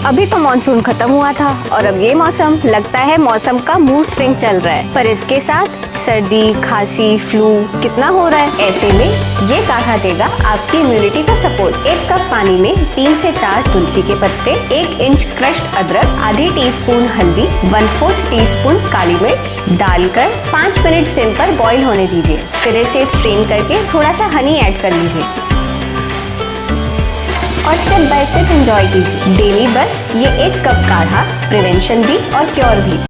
अभी तो मानसून खत्म हुआ था और अब ये मौसम लगता है मौसम का मूड स्विंग चल रहा है, पर इसके साथ सर्दी, खांसी, फ्लू कितना हो रहा है। ऐसे में ये काढ़ा देगा आपकी इम्यूनिटी को सपोर्ट। 1 कप पानी में 3 से 4 तुलसी के पत्ते, 1 इंच क्रश्ड अदरक, आधे टीस्पून हल्दी, 1/4 टीस्पून काली मिर्च डालकर 5 मिनट सिम पर बॉईल होने दीजिए। फिर इसे स्ट्रेन करके थोड़ा सा हनी ऐड कर लीजिए और सिप बाय सिप एंजॉय कीजिए। डेली बस ये 1 कप काढ़ा, प्रिवेंशन भी और क्योर भी।